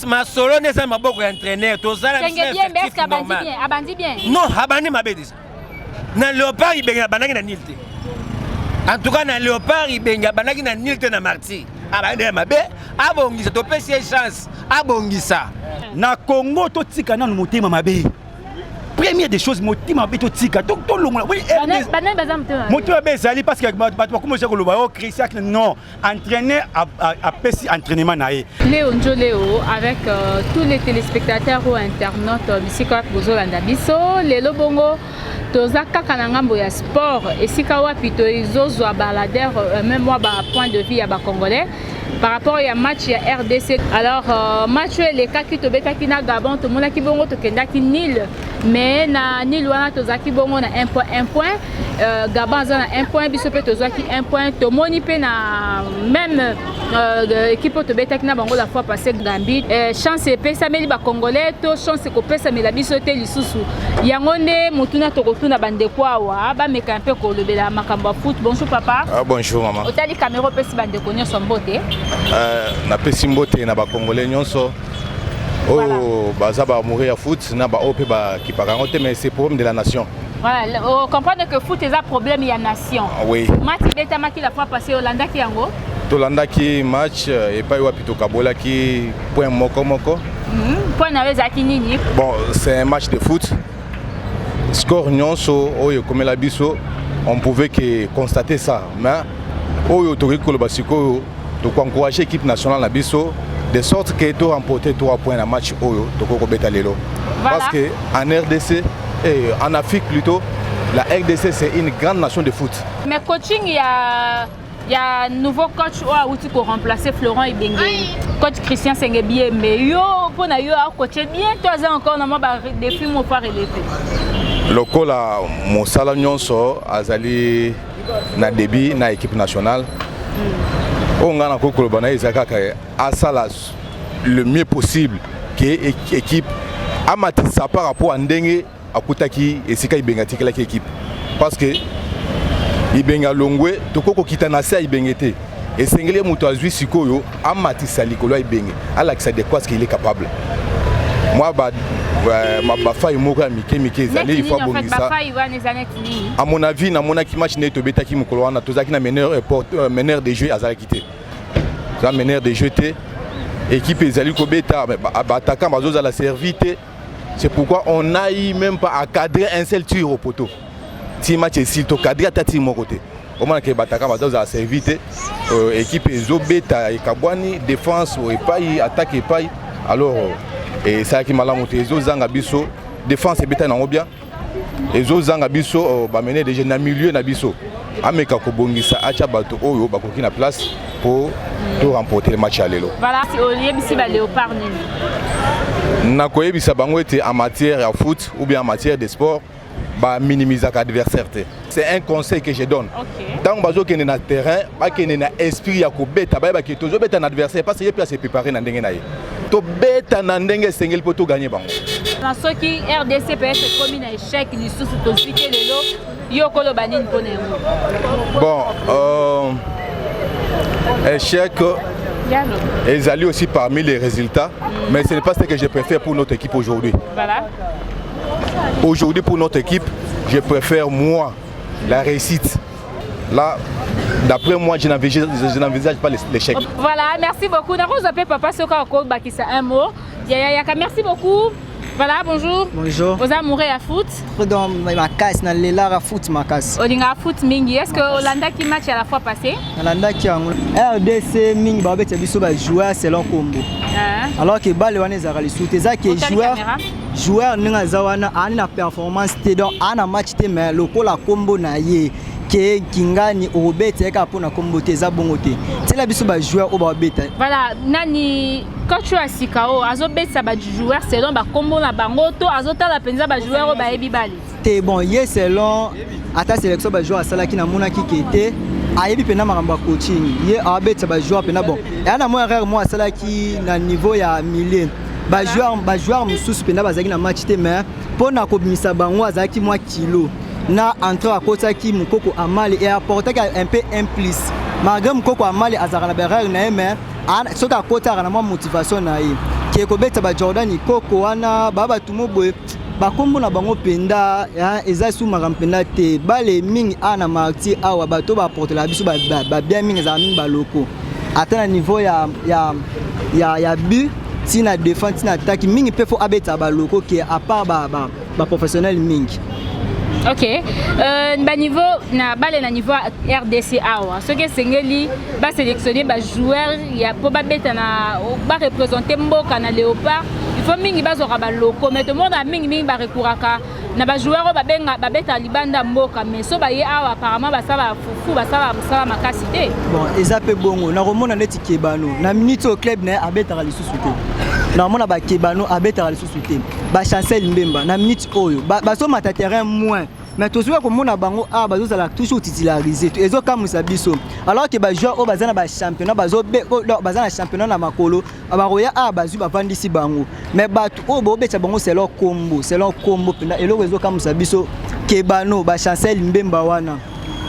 ma solo n'est pas beaucoup entraîneur. Tout ça, c'est bien, mais est-ce qu'abandi bien? Non, abandi ma bête. Na léopard il benga banaki na nilte. En tout cas na léopard il benga banaki na nilte na marti. Abandi ma bête, abongisa to pesi chance, abongisa. Na Congo to tika na motema mabe. Première des choses motima beto tika to longola. Oui, motima be zali parce que bato comme je ko loba Christian non, entraîner à pesi entraînement naé. Léo avec tous les téléspectateurs ou internautes bisika bozolanda biso lelo bongo toza kaka na ngambo ya sport esika wapi to izozwa balader même moi ba point de vue ya ba congolais par rapport à match ya RDC. Alors match les kaki to betaki na Gabon to monaki bongo to kendaki nil mais na nil wana to zaki bongo na 1 point Gabon za na 1 point biso pe to zaki 1 point to moni pe na même équipe to betaki na bango la fois passée Gambie chance pesa meli ba congolais to chance ko pesa mela biso te lisusu yango nde mutuna to kotuna bande kwawa ba meka un peu ko lobela makambo foot. Bonjour papa. Ah bonjour maman. Otali caméra pesi bande konyo sombote. Na pesi mbote na ba congolais nyonso. Oh baza ba mourir à foot na ba ope ba ki parangote mais c'est problème de la nation. Voilà, on comprend que foot est un problème il y a nation. Oui. Match beta maki la fois passé Hollanda ki yango. Tolanda ki match et pas wapi to kabola ki point moko. Point na zaki nini. Bon, c'est un match de foot. Score nyonso oyo comme la biso, on pouvait que constater ça. Mais oyo to rikolo basiko to encourager l'équipe nationale na biso de sorte que to remporter 3 points dans match oyo to ko beta lelo. Parce que en RDC et en Afrique plutôt, la RDC c'est une grande nation de foot. Mais coaching il y a un nouveau coach qui a remplacé Florent Ibenge. Coach Christian Sengebie mais yo pour na yo coacher bien toi encore na ba défi mo faire relever. Lokola mosala nyonso azali na débit na équipe nationale. On a encore bana izaka asala le mieux possible que équipe amatisa par rapport à ndenge akutaki esika Ibenge tikela ki équipe parce que Ibenge longwe tokoko kitana sa Ibenge et sengeli muto azwi sikoyo amatisa likolo Ibenge alakisa de quoi ce qu'il est capable. Moi ma faille moko mike ezali il faut bongisa. À mon avis na monaki match neto betaki mukolo wana tozaki na meneur de jeu azali quitté. Ça meneur de jeu té équipe ezali ko beta attaquant bazoza la servite. C'est pourquoi on n'a même pas à cadrer un seul tir au poteau. Si match est si to cadrer tati mon côté. Au moment que attaquant bazoza la servite équipe ezo beta et kabwani défense ou epai attaque epai alors et ça qui malamu ezo zanga biso défense et beta na bien ezo zanga biso ba mener déjà na milieu na biso ameka ko bongisa acha bato oyo bakoki na place pour to remporter le match à lelo. Voilà, c'est Olivier bisi ba léopard nini. Na koyebisa bango ete en matière de foot ou bien en matière de sport ba minimiser l'adversaire. C'est un conseil que je donne. Tant bazo kene na terrain, ba kene na esprit ya ko beta ba ki tozo beta un adversaire parce que peut se préparer na ndenge na ye. To beta na ndenge sengel pour to gagner bango. Na so ki RDC PS comme un échec ni sous to citer lelo yo ko lo banine pona yango. Bon échec ils allaient aussi parmi les résultats mais ce n'est pas ce que je préfère pour notre équipe aujourd'hui. Voilà. Aujourd'hui pour notre équipe, je préfère moi la réussite. Là, d'après moi, je n'envisage pas l'échec. Voilà, merci beaucoup. Nous appelons Papa Soka Bakissa un mot. Merci beaucoup. Voilà, bonjour. Bonjour. Vous amoureux à foot? Dans ma casse, dans les lara foot ma casse. Olinga foot mingi. Est-ce que Hollanda qui match à la fois passé? Hollanda qui a RDC mingi ba bete biso ba joueur selon combo. Alors que balle wana ezakali soute za que joueur ninga zawana ani na performance te donc ana match te mais lokola combo na ye ke kingani obete ka pona combo te za bongo te. Tela biso ba joueur o ba beta. Voilà, nani coach wa sikao azobetsa ba joueur selon ba combo na bango to azotala penza ba joueur o ba ebi bali. Te bon, ye selon ata sélection ba joueur sala ki na mona ki kete ayebi pena maramba coaching ye abetsa ba joueur pena bon. Et na mo erreur mo sala ki na niveau ya milieu. Ba joueur mususu pena bazaki na match te mais pona ko bimisa bango azaki moi kilo. Na entre à côté qui Mukoko Amali et apporter un peu implice. Malgré Mukoko Amali azara na berère na mais ce qu'à côté a vraiment motivation na ke kobeta ba Jordan Ikoko wana baba tumo boye bakombo na bango penda eza sous marampenda te bale mingi ana marti awa bato ba porter la biso ba bien mingi za mingi ba loko ata na niveau ya but tina défense tina attaque mingi pe fo abeta ba loko ke à part ba professionnel mingi. Ok, niveau na bale na niveau RDC awa ce que sengeli ba sélectionner ba joueur ya po ba beta na ba représenter mboka na Léopard il faut mingi bazoka ba loko mais tout monde a mingi ba rekuraka na ba joueur ba benga ba beta libanda mboka mais so ba ye awa apparemment ba sala fufu ba sala makasi te. Bon eza pe bongo na romona neti Kebano na minute au club na abeta lisusu te na mona ba Kebano abeta lisusu te ba Chancel Mbemba na minute oyo ba so mata terrain moins mais tout ça comme on a bango bazo ça toujours titularisé ezo comme ça biso alors que ba joueur au bazana ba championnat bazo bazana championnat na makolo abaroya bazu ba vandisi bango mais batu o bo beta bango c'est leur combo pena elo ezo comme ça biso Kebano ba Chancel Mbemba wana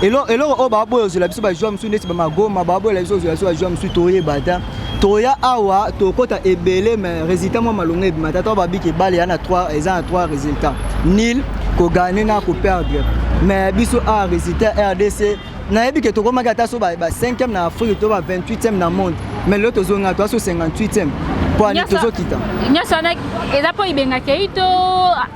elo o ba boyo zo la biso ba joueur msu neti ba magoma ba boyo la biso zo la joueur msu toye bata toya awa to kota ebele mais résultat moi malongé bimata to ba biki bale yana 3 résultats nil ko gagner na ko perdre mais biso a résultat RDC na yebi ke to koma gata so ba 5e na Afrique to ba 28e na monde mais l'autre zonga to so 58e pour aller to so kita nya sana eza po ibenga keito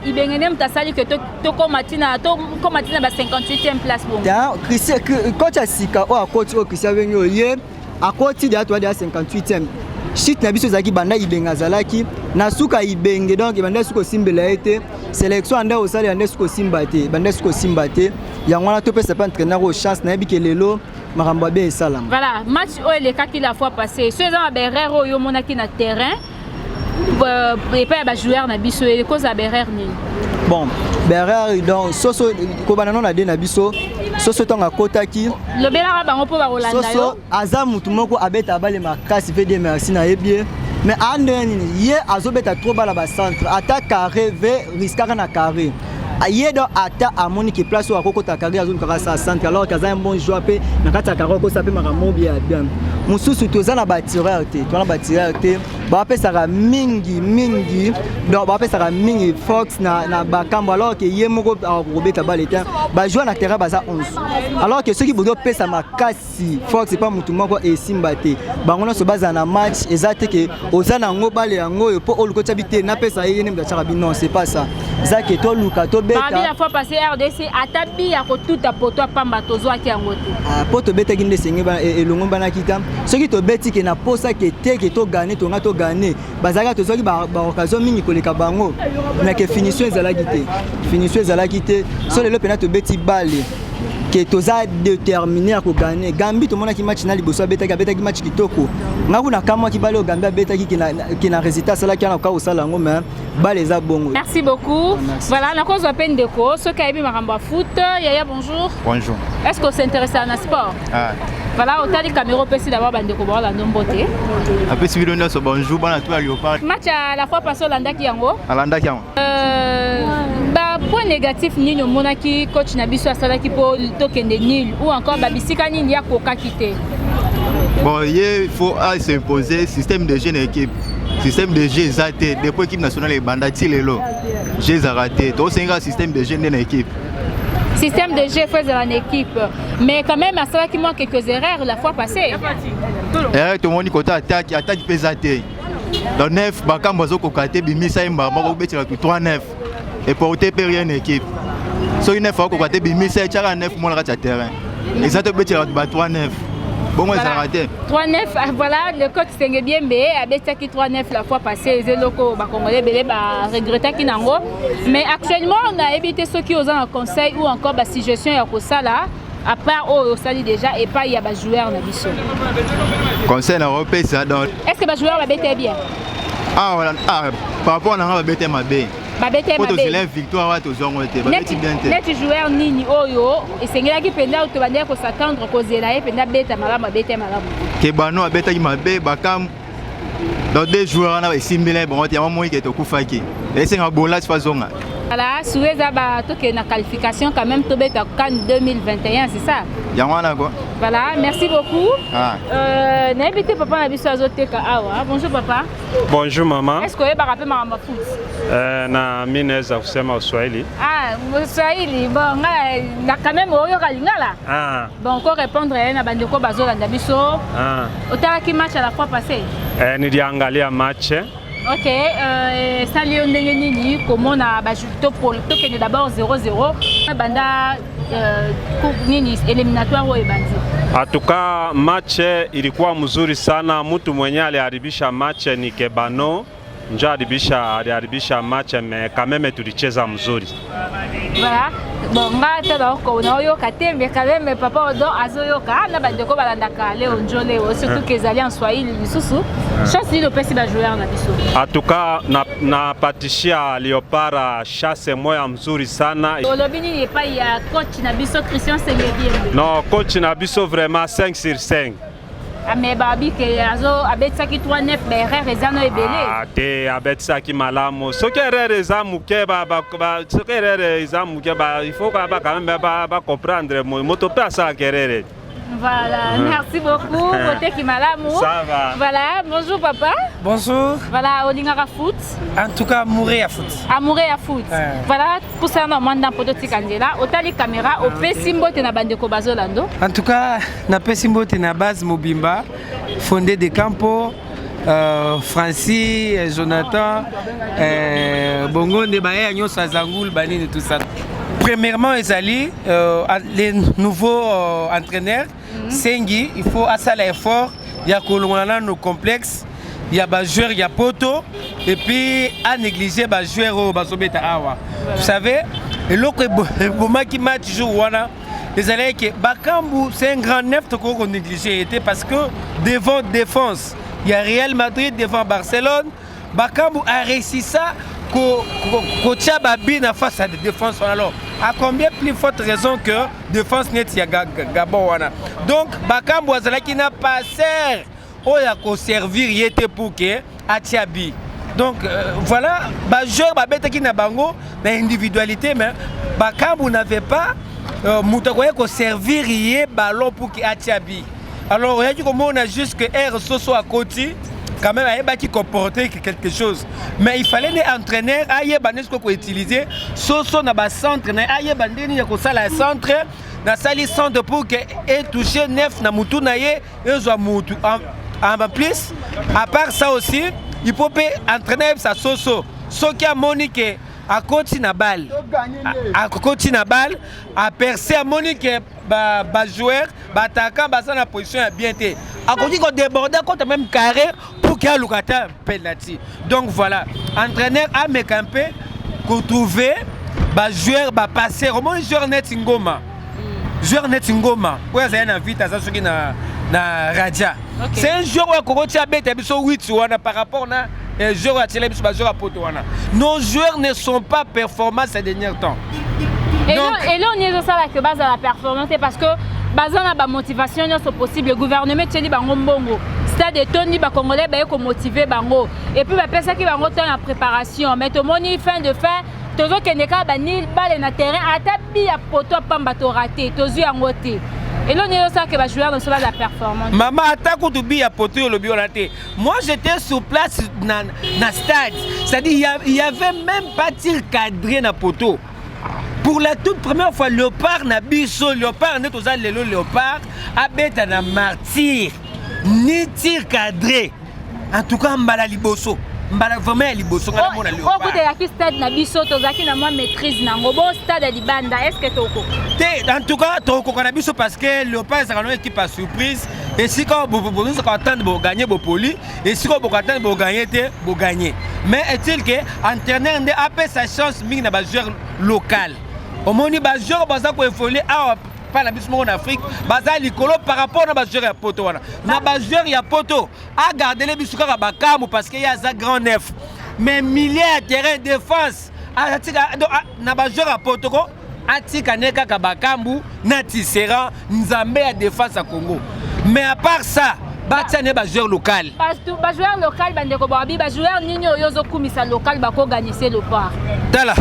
ibengene mtasali ke to komatina ba 58e place bon da Christian coach asika o coach o Christian Wenyo ye a coach dia to dia 58e shit na biso zaki banda ibenga zalaki na suka ibenge donc banda suko simbela ete sélection anda osali anda suko simbate banda suko simbate yangwana to pesa pas entraîneur au chance na biki lelo makambo be salam. Voilà, match o le kaki la fois passée ceux en berrero yo monaki na terrain et pas ba joueur na biso et cause à berrer ni bon berrer donc soso ko banano na de na biso soso tonga kotaki le bela bango po ba Rolanda yo soso azamu tumoko abeta bale makasi fait des merci na yebie mais andeni ye azobeta trop bala ba centre attaque carré ve risquera na carré aye do ata amoni ki place wa kokota carré azon kaka sa centre alors kaza un bon joueur pe na kata carré ko sape makamo bien bien mususu toza na ba tireur te ba pesa ka mingi donc ba pesa ka mingi Fox na ba kambo alors que ye moko robeta baleta ba jouer na terrain baza 11 alors que ceux qui bodo pesa makasi Fox c'est pas mutu moko e simbate bango so baza na match exact que ozana ngo bale yango po oluko tabite na pesa yene mdachaka bi non c'est pas ça zaki to luka to beta la fois passée RDC atabi ya ko tout a poto pamba tozo aki yango te poto beta ginde sengi ba elongo bana kita ceux qui to beti ke na posa ke te ke to gagner to ngato gagner bazaka to soki ba occasion mingi koleka bango na ke finition ezalaki te so le pena to beti bale que toza déterminé à gagner Gambie to mona ki match na liboso beta ki match kitoko ngaku na kama ki bale o Gambia beta ki na résultat sala ki na ka osala ngo mais bale za bongo. Merci beaucoup. Voilà na cause open déco ce qui a bien makambo foot Yaya bonjour. Bonjour. Est-ce que c'est intéressant à sport? Voilà, au tali caméra pesi d'abord bande ko la nomboté. Après si vidéo so bonjour bana to Léopard. Match à la fois passé Landa ki yango. Landa ki yango. Ba point négatif nini monaki coach na biso asala ki po tokende nul ou encore ba bisika nini ya koka kité. Bon, il faut s'imposer système de jeu équipe. Système de jeu zaté depuis équipe nationale et bandati lelo. Jeu raté. To senga système de jeu dans équipe. Système de jeu fait en équipe. Mais quand même, ça qui manque quelques erreurs la fois passée. Tout le monde côté attaque pesaté. Dans 9, Bakam Bazo Kokate, Bimisa Mba, Mako Betira 3-9. Et pour te payer une équipe. So une fois Kokate, Bimisa, Tchara 9 mois à terrain. Et ça te Betira 3-9. Bon, moi, ça raté. 3-9, voilà, le coach s'est bien bé, a Betaki 3-9 la fois passée, les locaux, Congolais, Belé, regretté qu'il n'en a. Mais actuellement, on a évité ceux qui osent un conseil ou encore la suggestion à Kosala, à part au Sali déjà, et pas il y a des joueurs dans le conseil européen, ça donne. Est-ce que les joueurs va bêter bien? Ah, voilà, par rapport à la bêter ma baie. La victoire à tous les joueurs nini oyo et c'est là qui pendant tu vas dire que s'attendre cause là et pendant bêta malama Kebano a bêta ma baie bakam dans des joueurs on a 6 000 bon il y a un moment qui est au Koufaki et c'est un bon là pas zonga Voilà, souhaitez la qualification quand même, Tobeta CAN 2021, c'est ça? Voilà, merci beaucoup. N'invitez papa à bonjour papa. Bonjour maman. Est-ce que vous avez ma foot? Na mineza kusema Swahili. Ah, Swahili. Bon, na quand même oyo kalingala. Ah. Bon, encore répondre na bandeko bazolanda biso. Ah. Otaki match à la fois passée. Niliangalia match. Ok, ça Lyon Nini, comment on a pour le token d'abord 0-0. Banda nini éliminatoire au Ebandi. En tout cas, match ilikuwa mzuri sana. Mtu mwenye aliharibisha match ni Kebano. Ndio aliharibisha match mais quand même tulicheza mzuri. Voilà. Bon, ngata donc on a eu katé mais quand même papa odo azoyoka na bandeko balandaka Léon Njole surtout que ezali en Swahili lisusu. Chasse ni le pesi ba joueur na biso. En tout cas na patishia Léopard chasse moya mzuri sana. Olobini n'est pas ya coach na biso Christian Sengebi. Non, coach na biso vraiment 5 sur 5. Mais babi que azo abetsaki 3-9 berre rezano ebele. Ah te abetsaki malamu. Soki erreur eza muke soki erreur eza muke il faut quand même ba comprendre moto pe asa kerere. Voilà, merci beaucoup. Côté qui malamu. Ça va. Voilà, bonjour papa. Bonjour. Voilà, Olingara foot. En tout cas, mourir à foot. Mourir à foot. Voilà, pour ça, on a un pote Tikandela. Otali caméra, au Pessimbo, tu as bandeko bazolando. En tout cas, na Pessimbo, tu as base Mobimba, fondé de Campo, Francis, Jonathan, Bongo, Ndebaye, Agnon, Sazangoul, Banine et tout ça. Premièrement, Ezali, les nouveaux entraîneurs, Sengi, il faut assez l'effort, il y a nos complexes. Il y a des joueurs, il y a Poto, et puis à négliger des joueurs au Basobeta Awa. Vous savez, et l'autre qui match jour, les alliés que Bakambu, c'est un grand neuf qu'on négligé parce que devant défense, il y a Real Madrid devant Barcelone. Bakambu a réussi ça qu'au Babi n'a face à la défense. Alors, à combien plus forte raison que défense net, il y a Gabon. Donc, Bakambu qui n'a pas serre. Il a servir il était pour que Atiabi. Donc voilà, les joueurs qui n'ont pas d'individualité, mais Bakambu n'avait pas servir il ballon pour que Atiabi. Alors on a juste que R Soso à côté, quand même il qui comporter quelque chose. Mais il fallait des entraîneurs à utiliser Soso dans le centre, à centre. Na sali centre pour que ait touché neuf na mutu na ye ezwa mutu en plus à part ça aussi il faut entraîner sa soso soki a monique à côté na balle à percer à monique ba joueur ba attaquant ba ça na position bien té a côté ko déborder contre même carré pour qu'il lukata penalty. Donc voilà, entraîneur a me camper pour trouver ba joueur ba passer comment joueur net ngoma. Joueur net ngoma oyo azali na vite aza soki na Radia. C'est un joueur oyo kokoti abeta biso 8 wana par rapport na joueur atile biso ba joueur poto wana. Nos joueurs ne sont pas performants ces derniers temps. Et là on est ça là que base à la performance parce que base na ba motivation c'est possible le gouvernement teli bango mbongo. Stade Tony ba congolais ba ko motiver bango et puis ba pesa ki bango temps en préparation mais to moni fin de fin tozo keneka ba ni balle na terrain atabi ya poto pamba to raté tozu yango te. Et là on est ça que va jouer dans la performance. Maman attaque ou bi ya poto le bi raté. Moi j'étais sur place na stade. C'est-à-dire il y avait même pas tir cadré na poto. Pour la toute première fois Léopard na biso Léopard net aux lelo Léopard abeta na martyr ni tir cadré. En tout cas mbala liboso. Vraiment liboso ngala mona Léopard. Au côté ya stade na biso tozaki na moi maîtrise na ngobo stade ya libanda est-ce que toko? En tout cas toko na biso parce que Léopard c'est une équipe à surprise et si quand vous attendre pour gagner pour poli et si quand vous attendre pour gagner pour gagner. Mais est-il que entraîneur de AP sa chance mingi na ba joueur local. Au moni ba joueur baza ko évoluer pas la biso en Afrique baza likolo par rapport na ba joueur ya poto wana. Na ba joueur ya poto a garder les biso ka bakamu parce que y a za grand neuf. Mais milliers de terrain défense na ba joueur ya poto ko atika neka ka bakambu na tisera nzambe ya défense à Congo. Mais à part ça batane ba joueur local. Parce que ba joueur local bande ko ba joueur nini yozo kumisa local ba ko gagner c'est le part. Tala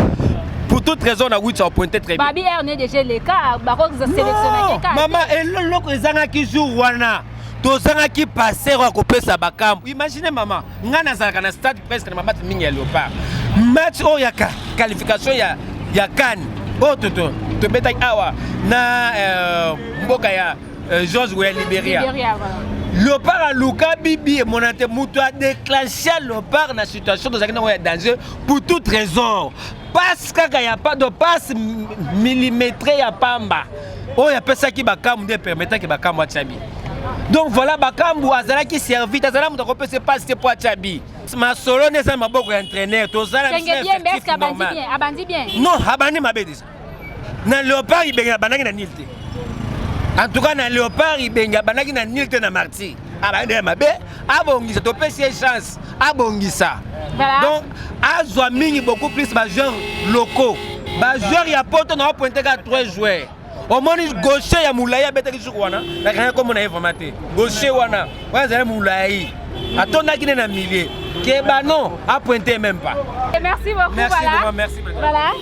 pour toute raison on a oui ça pointé très bien. Babi on est déjà les cas, bako sélectionner les cas. Maman et loko ezanga ki jour wana. Tozanga ki passer wa kopesa bakambu. Imaginez maman, ngana zaka na stade presque na mabati mingi ya Léopard. Match o ya qualification ya CAN. Oh toto, to beta awa na mboka ya George Weah Libéria. Léopard a Luka Bibi et monante mutu a déclenché Léopard na situation dans un danger pour toute raison. Parce qu'il n'y a pas de passe millimétré ya pamba. Oh ya pesa ki bakambu de permettre que bakambu achabi. Donc voilà bakambu azala qui servi azala mutu ko pesa passe pour achabi. Ma solo ne sa maboko ya entraîneur tozala bien mais est-ce abandi bien non abandi mabedi. Na Léopard ibenga banaki na nilte. En tout cas, dans Léopard, il y a des nil na marti. Abongisa, tu peux chance. Abongisa. Donc, Azwa mingi beaucoup plus de joueurs locaux. Les joueurs, il y a pas de pointé à 3 joueurs. Au moins, gaucher, il y a Moulaïa, il y a Wana. La grande comme on a informaté. Gaucher, Wana. Il y a Moulaïa. À ton avis, il y a un millier. Non, à pointer même pas. Merci beaucoup. Merci, voilà. maman, merci. Voilà.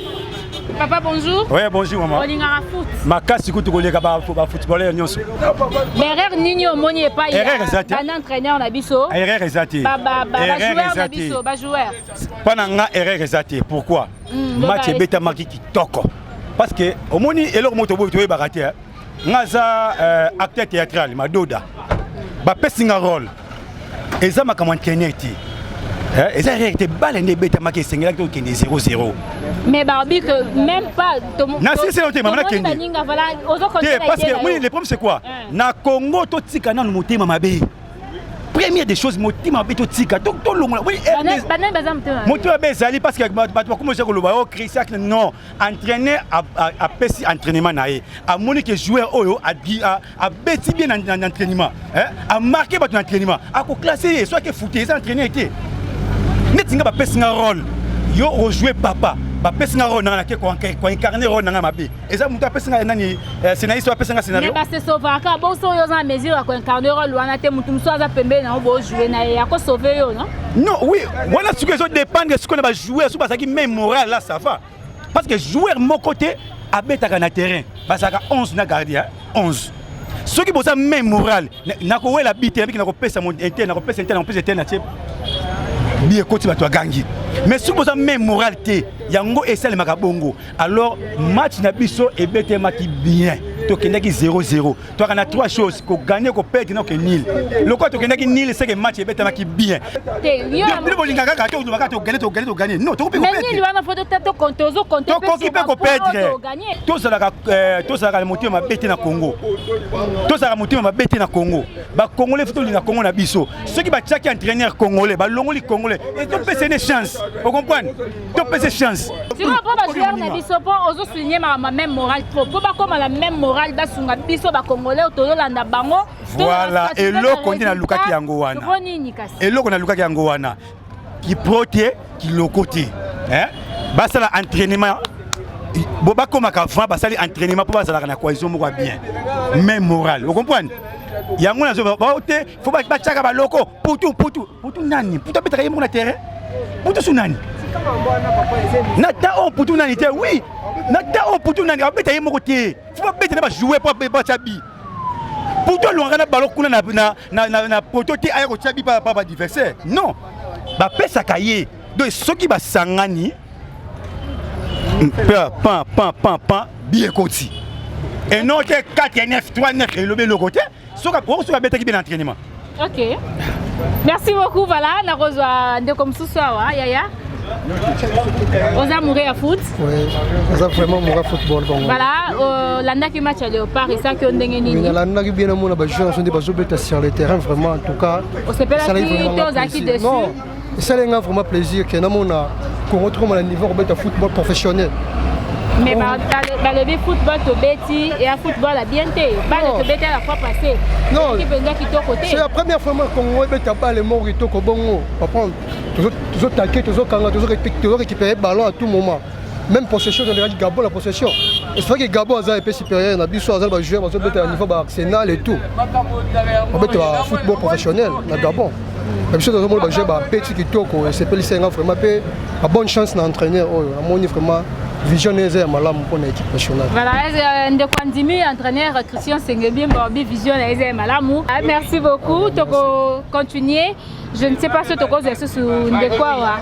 Papa, bonjour. Oui, bonjour, maman. On a foot. Ma casse, écoute, on est footballeur. Erreur Nino Moni et pas un entraîneur na biso. Erreur exatée. Joueur na biso, joueur. Pendant erreur exatée. Pourquoi? Match beta marqué qui toque. Parce que au moni et leur moto boy tu baraté. Ngaza acteur théâtral madoda. Ba pessinga rôle. Eza makamantene ti. Et ça était balle ne beta marqué 5 là qui est 0-0. Mais Barbie que même pas na c'est le thème parce que oui le problème c'est quoi na Congo to tika na motema mabe première des choses motema mabe to tika to longola oui motema mabe zali parce que bato comme je ko loba o Christian non entraîner a pesi entraînement na ye a monique joueur oyo a beti bien en entraînement a marqué bato entraînement a ko classer soit que foot les entraîner été netinga ba pesi nga rôle yo rejouer papa ba pesi nga rôle na ko incarner rôle na mabe eza muta pesi nga nani scénariste ba pesi nga scénario mais parce que sauvaka bo so yo za mesure ko incarner rôle wana te mutu mso aza pembe na bo jouer na ya ko sauver yo non non oui voilà ce que ça dépend de ce qu'on va jouer sur basaki même moral là ça va parce que joueur mon côté abetaka na terrain basaka 11 na gardien 11 ceux qui bosa même moral na ko wela bité avec na ko pesa mon interne na ko pesa interne na ko pesa interne na tie bien côté bato gangi mais si vous avez même moralité yango essaie le makabongo alors match na biso et bete maki bien to kendaki 0-0 to kana 3 choses ko gagner ko perdre na ko nil le quoi to kendaki nil c'est que match et bete maki bien de bolinga kaka to baka to gagner non to ko perdre mais nil wana faut to compter ko perdre to sala le motif ma bete na Congo to sala motif ma bete na Congo ba congolais futo linga Congo na biso ceux qui ba tchaki entraîneur congolais ba longoli congolais et to pèse une chance vous comprenez to pèse chance tu comprends pas joueur na biso pour ozo souligner ma même morale pour pas comme la même morale basunga biso ba congolais tolanda bango voilà et loko ndina lukaki yango wana et loko na lukaki yango wana qui proté qui lokoté hein basala entraînement boba comme avant basali entraînement pour basala na cohésion moko bien même morale vous comprenez yango na zo ba ote faut ba tchaka ba loko putu nani putu betaka yemo na terrain putu sunani nata on putu nani te oui nata on putu nani abeta yemo côté faut pas beta ba jouer pour ba chabi putu longa na ballon kuna na poto te ayo chabi pa adversaire non ba pesa kaye donc ceux qui ba sangani pan bien côté et non que 4-9 3-9 et le côté sur la bête qui bien entraînement. Ok. Merci beaucoup. Voilà, on a reçu comme ce soir, Yaya. On a mouru à foot. Oui, on a vraiment mouru à football. Voilà, l'année qui match à Léopard et ça qui ont gagné. L'année qui bien on a joué, on s'est pas sur le terrain vraiment en tout cas. On s'est pas acquis dessus. Non, ça a vraiment plaisir que nous qu'on retrouve à niveau de football professionnel. Mais le football to beti et à football à bien té pas de beti à la fois passée non c'est la première fois qu'on voit beti pas les morts to ko bongo par contre toujours taquer toujours kanga toujours récupérer ballon à tout moment même possession de la Gabon la possession c'est vrai que Gabon a un peu supérieur na biso a jouer parce que beti à niveau Arsenal et tout on beti à football professionnel na Gabon même chose dans le jouer ba petit qui toko c'est pas vraiment peu à bonne chance d'entraîner on est vraiment vision eza malamu pour l'équipe nationale. Voilà, Ndekandimi, entraîneur Christian Sengebien, Bambi vision eza malamu. Merci beaucoup. Toko continuer. Je ne sais pas si Toko est sur Ndekwa.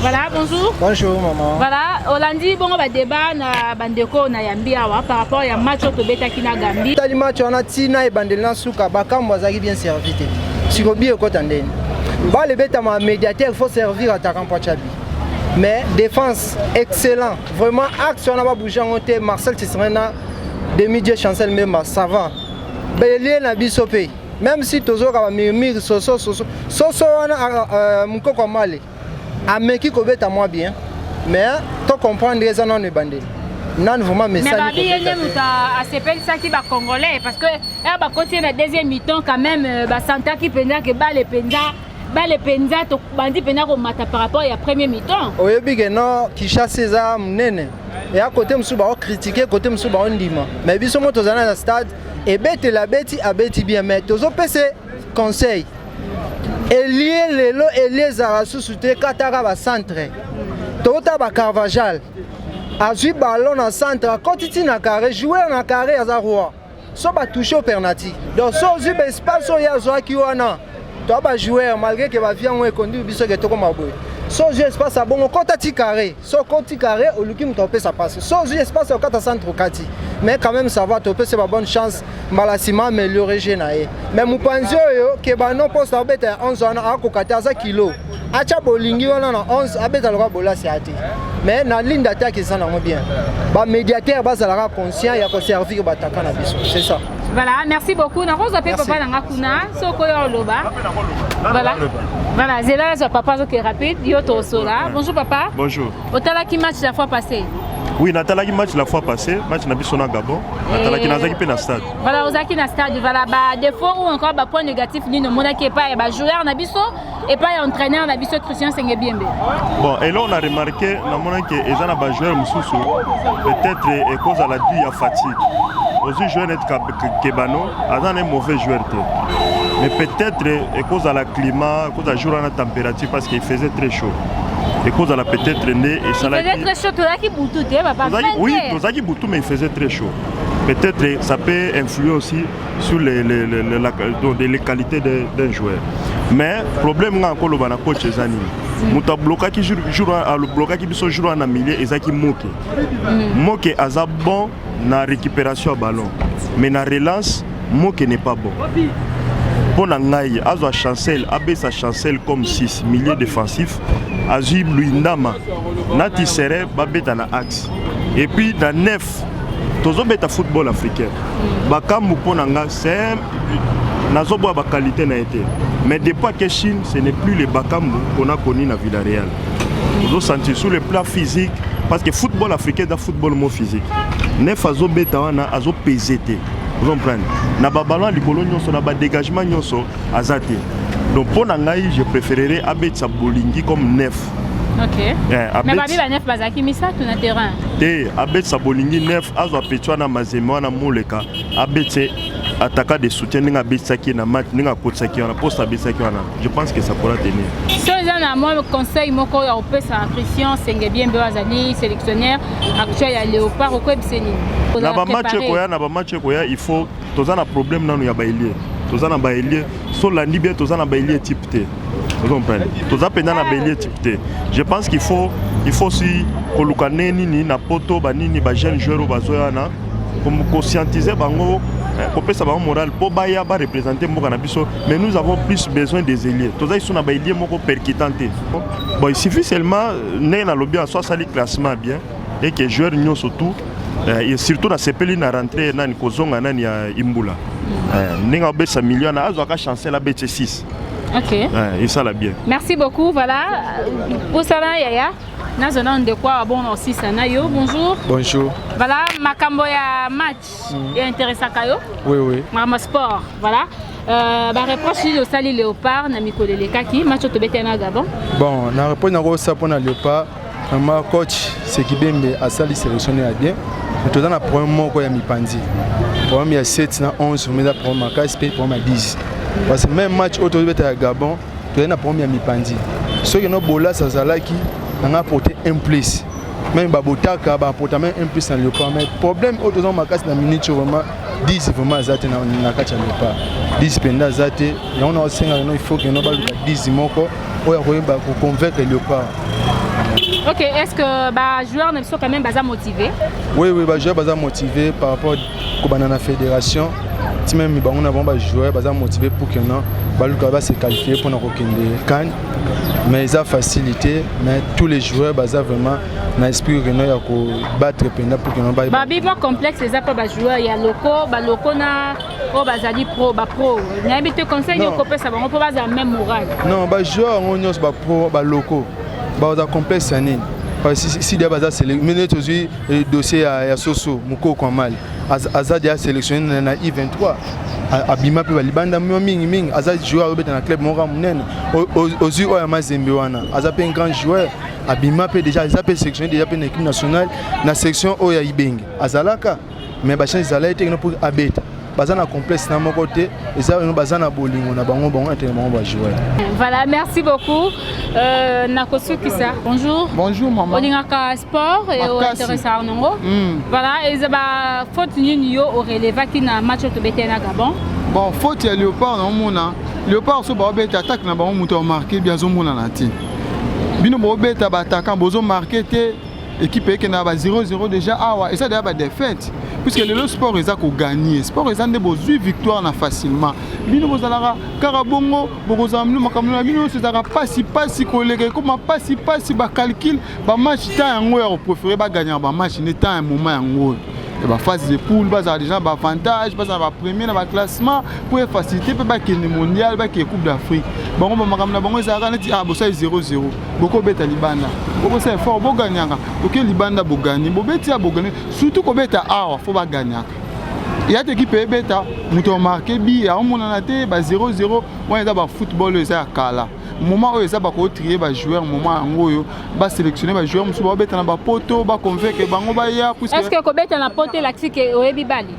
Voilà, bonjour. Bonjour maman. Voilà, Hollandi bon va débat na bandeko na Yambia par rapport à match au Tobeta Kina Gambi. Tali match on a tina et bandela suka bakambo azaki bien servi te. Sikobi ekotandeni. Ba le beta ma médiateur faut servir attaquant Pachabi. Mais défense excellent. Vraiment action n'a pas bougé en côté Marcel Tisserena demi-dieu chancel même ça va. Belé na bisopé. Même si toujours ka mimir soso wana mukoko male. Ameki ko beta moi bien. Mais to comprendre les non ne bandé. Non vraiment message. Mais Babi yene muta asepeli ça qui ba congolais parce que ba côté na deuxième mi-temps quand même ba santa qui penda que ba le penza to bandi penda ko mata par rapport à premier mi-temps. Oyebi que non qui chasse ces armes nene. Et à côté monsieur ba critiquer côté monsieur ba ndima. Mais biso mo tozana na stade et bête la bête a bête bien mais tozo PC conseil. Elie lelo Elie Zarasu soute kataka ba centre. Tota ba Carvajal. Azui ballon na centre, kotiti na carré, jouer na carré à roi. So ba toucher au penalty. Donc so zu ba espace ya zo ki wana. To ba jouer malgré que ba vient on conduit biso ke to ko maboy. So zu espace a bon kotati carré. So koti carré au luki mtopé ça passe. So zu espace au kata centre kati. Mais quand même ça va topé c'est pas bonne chance malasima améliorer genaé. Mais mupanzio yo ke ba non poste abete 11 ans a ko kata za kilo. Acha bolingi wana na 11 abeta loka bola siati. Mais na ligne d'attaque ça na bien. Ba médiateur ba zalaka conscient ya ko servir ba attaquant na biso. C'est ça. Voilà, merci beaucoup. Na roza pe papa na kuna soko yo loba. Voilà. Voilà, c'est là papa qui est rapide, yo to sola. Bonjour papa. Bonjour. Otala qui match la fois passée. Oui, Natala qui match la fois passée, match na biso na Gabon. Natala qui nazaki pe na stade. Voilà, ozaki na stade. Voilà, ba défaut ou encore ba point négatif ni no mona qui pas ba joueur na biso et pas entraîneur na biso Christian Sengebiembe. Bon, et là on a remarqué na mona que ezana ba joueur mususu peut-être et cause à la due à fatigue. Aussi joueur net Kebano, azan un mauvais joueur. Mais peut-être et cause à la climat, cause à jour à la température parce qu'il faisait très chaud. Et cause à la peut-être né et ça il faisait très chaud, toi qui boutou, papa. Oui, toi qui boutou mais il faisait très chaud. Peut-être ça peut influer aussi sur les qualités d'un joueur. Mais le problème encore le coach Zani. Muta bloqué qui joue à le bloqué qui biso joue en milieu et ça qui moque. Moque a bon na récupération à ballon. Mais na relance moque n'est pas bon. Pour Nangaï, Azo chancel, Abbé sa chancel comme 6 milieu défensif. Azib Luindama, Nati Serre, Babeta na axe. Et puis dans 9, Tozo beta football africain. Bakam pour Nanga, c'est Nazobo ba qualité na été. Mais depuis que Chine, ce n'est plus les Bakam qu'on a connu dans Villarreal. Tozo senti sur le plan physique, parce que football africain est un football moins physique. 9 Azo beta wana Azo PZT. Vous comprenez? Na ba ballon likolo nyonso na ba dégagement nyonso azate. Donc pour Nangaï, je préférerais Abetsa Bolingi comme 9. Ok. Mais Babi va 9 bazaki misa tout na terrain. Abetsa Bolingi 9 Azwa Petwana Mazema na Moleka. Abetse attaquant de soutien ninga Betsaki na match ninga Kotsaki na poste Betsaki wana. Je pense que ça pourra tenir. Si on a moi conseil moko ya opé sa Christian Sengebiembe azali sélectionneur actuel ya Léopard au Kwebseni. Na ba match koya il faut tozana problème nanu ya bailier. Tozana bailier sur la Libye tozana bailier type T. Vous comprenez? Tozana pendant bailier type T. Je pense qu'il faut aussi kolukane nini na poto ba nini ba jeune joueur bazoyana comme conscientiser bango pour ça ba moral pour baya ba représenter mboka na biso mais nous avons plus besoin des ailiers. Tozana ils sont na bailier moko percutanté. Bon il suffit seulement né na lobby en soit sali classement bien et que joueur nyo surtout et surtout na sepeli na rentrée na Kozonga na ya Imbula. Ninga besa million na azwaka chancel la bete 6. OK. Et ça la bien. Merci beaucoup. Voilà. Pour ça là Yaya. Na zona de quoi bon aussi sana yo. Bonjour. Bonjour. Voilà makambo ya match et intéressant kayo. Oui. Mama sport. Voilà. Ba reproche ni Sali Léopard na mikolele kaki match to bete na Gabon. Bon, na reproche na ko sa pona Léopard. Ma coach Sekibembe a sali sélectionné à bien. Nous avons un problème moko ya mipandi. Problème ya 7 na 11 mais problème ma 15 problème à 10. Parce que même match autour de Gabon, nous avons un problème ya mipandi. Ceux qui nous bola ça zalaki on a apporté un plus. même babotaka bapota même un plus dans Léopard mais problème autres ont makasi na minute vraiment 10 vraiment zate na kati ya Léopard 10 penda zate et on a aussi il faut que nous baluka 10 moko oya koyeba ko convaincre Léopard. Ok, est-ce que les joueurs ne sont quand même motivés? Oui, les joueurs sont motivés par rapport à la fédération. Si même les joueurs sont motivés pour que nous se qualifier pour nous Cannes. Mais ils ont facilité, mais tous les joueurs sont vraiment dans l'esprit que nous battre pour que nous battre. Il y a un complexe, les joueurs, il y a locaux, pro. Il y a un conseil de couper ça, on peut pas avoir même moral. Non, les joueurs sont pro, locaux. Baza complexe année parce que si des baza sélectionné aujourd'hui le dossier à Soso Moko Kwamal Azad a sélectionné na I23 abima pe balibanda mingi Azad joueur au dans club Mora Munene aux oya Mazembe wana Azad un grand joueur abima pe déjà Azad peut sélectionné déjà pour l'équipe nationale na section oya Ibenge Azalaka mais ba chance Azala été pour abeta bazana complexe na mon côté et ça nous bazana bolingo na bango intérêtement va jouer. Voilà, merci beaucoup. Nakosu Kisa. Bonjour. Bonjour maman. Olingaka sport et intéressant nango. Voilà, et ça va faute nyo au releva qui na match to betena Gabon. Bon, faute ya Léopard na mona. Léopard so ba beta attaque na bango muto marqué bien zo mona na ti. Bino bo beta ba attaquant bozo marqué te équipe qui na ba 0-0 déjà awa et ça déjà ba défaite. Puisque le sport est à gagner, le sport est à gagner victoire facilement. Bino bozalaka karabongo bokozamnu makamuna bino c'est pas si collègue comme pas si ba calcul ba match temps yango ya préférer ba gagner ba match ne temps un moment yango. Et ba phase de poule ba déjà ba avantage ba ba premier na ba classement pour faciliter ba ki mondial ba ki coupe d'Afrique. Bango ba makamuna bango ezaka neti bo ça 0-0. Boko beta libanda. Boko ça fort bo gagnanga. OK libanda bo gagner. Bo beti bo gagner surtout ko beta awa faut ba gagner. Il y a des équipes beta muto marqué bi a on na te ba 0-0 moi ça ba football ça kala. Moment où ça ba ko trier ba joueur moment ngo yo ba sélectionner ba joueur muso ba beta na ba poto ba convaincre bango ba ya puisque est-ce que ko beta na poto la que oyebi bali.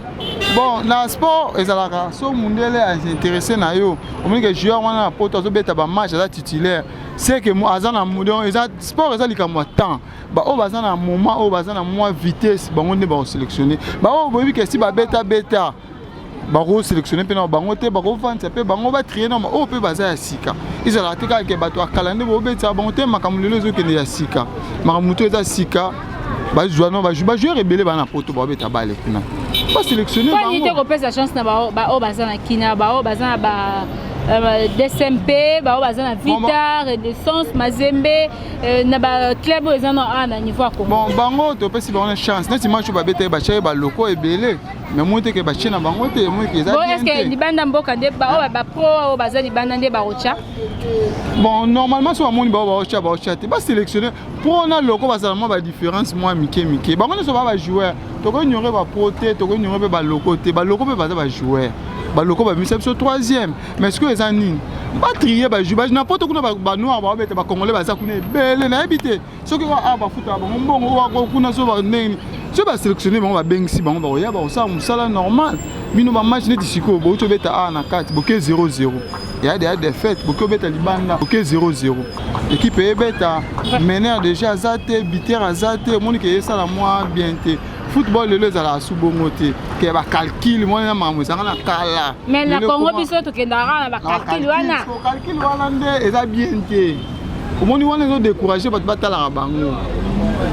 Bon, dans le sport, les alaka, so mundele est intéressé na yo. On dit que joueur wana poto so beta ba match za titulaire. C'est que moi azana mudon, les sport ezali ka moi temps. Ba o bazana moment o bazana moi vitesse, bango ne ba sélectionner. Ba o boyebi que si ba beta ba ko sélectionner pe na bango te ba ko vendre pe bango ba trier na o pe baza ya sika. Izala te ka ke bato akalande bo beta bango te makamulelo zo ke ya sika. Makamuto eza sika. Ba joueur non ba joueur rebelle ba na poto ba beta ba le kuna. Pas sélectionner bango. Pas limiter ko pesa chance na ba o bazana kina ba o bazana ba DSMP, bazana Vita, Renaissance, Mazembe, na ba club ezana na niveau Congo. Bon, bango to pesi ba chance. Neti match ba beta ba chaye ba loko ebele. Mais moi te ke ba chena bango te moi ke za. Bon, est-ce que libanda mboka nde ba pro bazana libanda nde ba rocha? Bon, normalement so amoni ba rocha te ba sélectionner pour na loko bazana mo ba différence moi mike. Bango ne so ba joueur. To ko ignorer ba pro te, to ko ignorer ba loko te, ba loko pe ba joueur. Baloko ba mise sur 3e mais est-ce que les anines pas trier ba jouer n'importe quoi ba noir ba beta ba congolais ba za kuna belle na habité ce que ba futa ba mbongo ba kuna so ba neni so ba sélectionner ba bengsi ba ya ba ça musala normal bino ba match net siko bo to beta na 4 boke 0-0 il y a des défaites boke beta libanda boke 0-0 équipe e beta meneur déjà zate biter azate monique ça la moi bien té football le ezala subongote ke ba calcul moi na mamu ça na kala mais na Congo biso to kendara na ba calcul wana nde eza bien te omoni wana zo décourager ba batala bango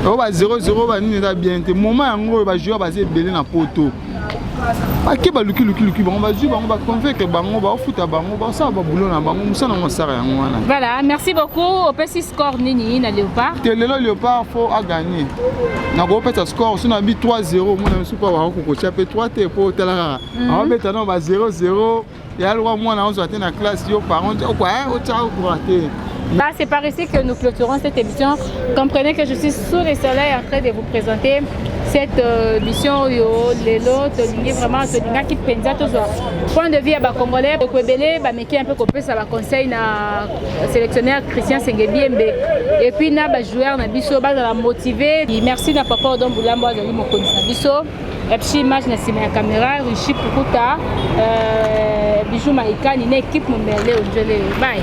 o ba 0-0 ba ni eza bien te moment yango ba joueur ba se belé na poto Aki ba luki bango ba ju bango ba convaincre bango ba futa bango ba ça ba boulot na bango musana ngo sara yango wana. Voilà, merci beaucoup. Au petit score nini na Léopard. Te lelo Léopard faut à gagner. Na go peta score so na bi 3-0 mona musu pa ba ko ko chape 3 te po tela. A beta no ba 0-0 ya lwa mwana on soit na classe yo par contre quoi o tsa ko rater. Bah, c'est par ici que nous clôturons cette émission. Comprenez que je suis sous le soleil en train de vous présenter cette émission. Vraiment, qui pensa tout ça. Point de vue à Congolais, mais qui un peu coupé, ça va conseil na sélectionneur Christian Sengebiembe. Et puis, na joueur na biso, la motiver. Merci na papa Odon Boulambo, azali mokonzi na biso. Et puis, image na sima ya caméra, Rishi Pukuta, Bijou Maïka, ni équipe Mombele, Bye.